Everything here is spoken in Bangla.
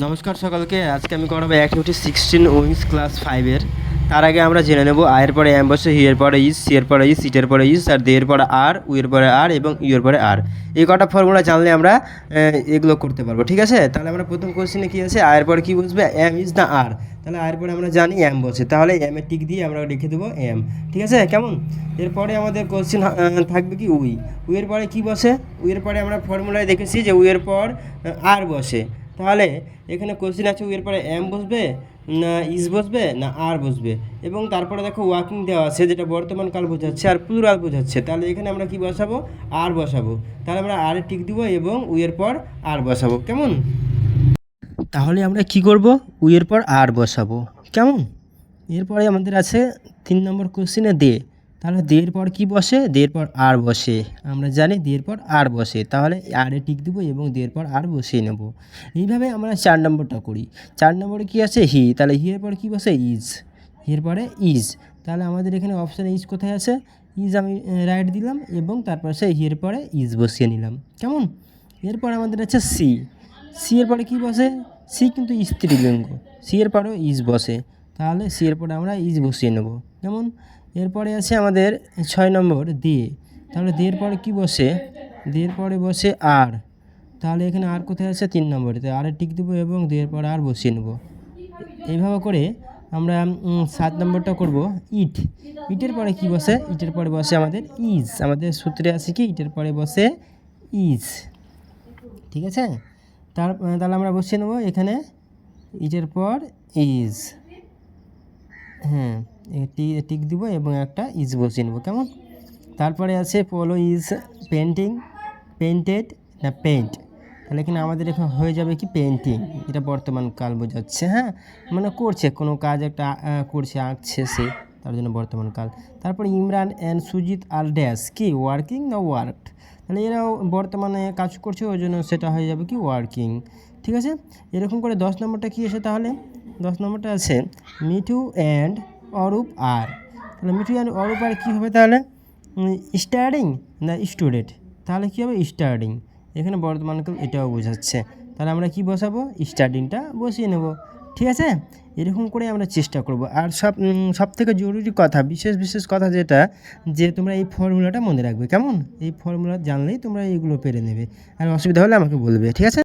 নমস্কার সকলকে। আজকে আমি করাবো অ্যাক্টিভিটি 16 উইংস ক্লাস 5-এর। তার আগে আমরা জেনে নেব আয়ের পরে এম বসে, হি এর পরে ইজ, সি এর পরে ইজ, সিটের পরে ইজ, আর দে এর পরে আর, উ এর পরে আর এবং ইউ এর পরে আর। এই কটা ফর্মুলা জানলে আমরা এগুলো করতে পারবো। ঠিক আছে, তাহলে আমরা প্রথম কোশ্চেনে কী আছে, আয়ের পরে কী বসবে, এম ইজ না আর। তাহলে আয়ের পরে আমরা জানি এম বসে, তাহলে এম এর টিক দিয়ে আমরা লিখে দেবো এম। ঠিক আছে, কেমন? এরপরে আমাদের কোশ্চেন থাকবে কি উই। উই এর পরে কী বসে, উই এর পরে আমরা ফর্মুলায় দেখেছি যে উই এর পর আর বসে। তাহলে এখানে কোশ্চেন আছে এর পরে এম বসবে না ইজ বসবে না আর বসবে, এবং তারপরে দেখো ওয়ার্কিং দেওয়া আছে যেটা বর্তমান কাল বোঝাচ্ছে আর প্লুরাল বোঝাচ্ছে। তাহলে এখানে আমরা কি বসাবো, আর বসাবো। তাহলে আমরা আর টিক দিব এবং উইয়ের পর আর বসাবো। কেমন? তাহলে আমরা কি করব, উইয়ের পর আর বসাবো। কেমন? এরপরে আমাদের আছে 3 নম্বর কোশ্চেনে দে। তাহলে দের পর কি বসে, দের পর আর বসে। আমরা জানি দের পর আর বসে, তাহলে আরে টিক দেবো এবং দের পর আর বসিয়ে নেব। এইভাবে আমরা 4 নম্বরটা করি। 4 নম্বরে কি আছে, হি। তাহলে হি এর পর কী বসে, ইজ। এর পরে ইজ। তাহলে আমাদের এখানে অপশানে ইজ কোথায় আছে, ইজ আমি রাইট দিলাম এবং তারপর সে হি এর পরে ইজ বসিয়ে নিলাম। কেমন? এরপর আমাদের আছে সি। সি এর পরে কী বসে, সি কিন্তু স্ত্রীলিঙ্গ, সি এর পরেও ইজ বসে। তাহলে সি এর পরে আমরা ইজ বসিয়ে নেব। যেমন এরপরে আছে আমাদের 6 নম্বর দে। তাহলে দের পরে কী বসে, দের পরে বসে আর। তাহলে এখানে আর কোথায় আছে, 3 নম্বরে, তো আরে টিক দেবো এবং দের পরে আর বসিয়ে নেব। এইভাবে করে আমরা 7 নম্বরটা করব ইট। ইটের পরে কী বসে, ইটের পরে বসে আমাদের ইজ। আমাদের সূত্রে আছে কি, ইটের পরে বসে ইজ। ঠিক আছে, তাহলে আমরা বসিয়ে নেব এখানে ইটের পর ইজ। হ্যাঁ, টিক দিব এবং একটা ইজ বসিয়ে নেব। কেমন? তারপরে আছে পলো ইজ পেন্টিং, পেন্টেড না পেন্ট। তাহলে এখানে আমাদের এখানে হয়ে যাবে কি পেন্টিং, এটা বর্তমান কাল বোঝাচ্ছে। হ্যাঁ, মানে করছে, কোনো কাজ একটা করছে, আঁকছে সে, তার জন্য বর্তমান কাল। তারপরে ইমরান অ্যান্ড সুজিত আর ড্যাশ কি ওয়ার্কিং না ওয়ার্কড। তাহলে এরাও বর্তমানে কাজ করছে, ওই জন্য সেটা হয়ে যাবে কি ওয়ার্কিং। ঠিক আছে, এরকম করে 10 নম্বরটা কী আছে, তাহলে 10 নম্বরটা আছে মিঠু অ্যান্ড অরূপ আর। তাহলে মিঠু অ্যান্ড অরূপ আর কী হবে, তাহলে স্টাডিং না স্টুডেন্ট। তাহলে কী হবে, স্টাডিং। এখানে বর্তমানকাল এটাও বোঝাচ্ছে, তাহলে আমরা কি বসাবো, স্টাডিংটা বসিয়ে নেব। ঠিক আছে, এরকম করে আমরা চেষ্টা করব। আর সব থেকে জরুরি কথা, বিশেষ কথা যেটা, যে তোমরা এই ফর্মুলাটা মনে রাখবে। কেমন? এই ফর্মুলা জানলেই তোমরা এইগুলো পেরে নেবে, আর অসুবিধা হলে আমাকে বলবে। ঠিক আছে।